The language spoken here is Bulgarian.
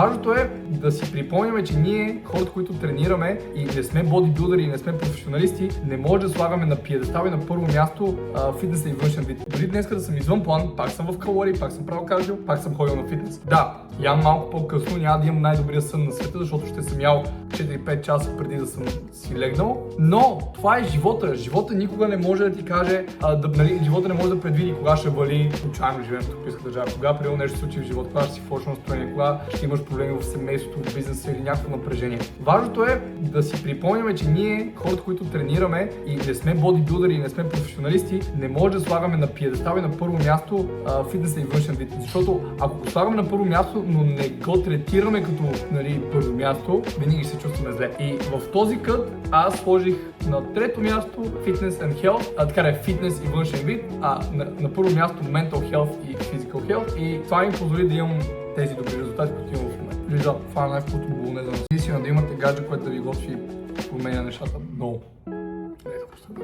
Важното е да си припомняме, че ние, хората, които тренираме и не сме бодибилдъри и не сме професионалисти, не може да слагаме на пиедестал и на първо място фитнеса и външен вид. Дори днес да съм извън план, пак съм в калории, пак съм правил кардио, пак съм ходил на фитнес. Да, ям малко по-късно, няма да имам най-добрия сън на света, защото ще съм ял 4-5 часа преди да съм си легнал. Но това е живота. Живота никога не може да ти каже, живота не може да предвиди кога ще вали случайно живеем в тропическа държава, кога приема нещо се случи в живота, кога ще си фошно настроение, кога ще имаш проблеми в семейството, в бизнеса или някакво напрежение. Важното е да си припомняме, че ние, хората, които тренираме и не сме бодибилдъри и не сме професионалисти, не може да слагаме на пиедестал и на първо място фитнеса и външен вид. Защото ако го слагаме на първо място, но не го третираме като първо място, винаги ще се чувстваме зле. И в този кът аз сложих на трето място Fitness and Health, така е фитнес и външен вид, на първо място Mental Health и Physical Health, и това ми позволи да имам тези добри резултати, които имам в момента. Лиза, това е най-вкусното болонеза. Наистина да имате гадже, което да ви готви, променя нещата много. Нека поставя.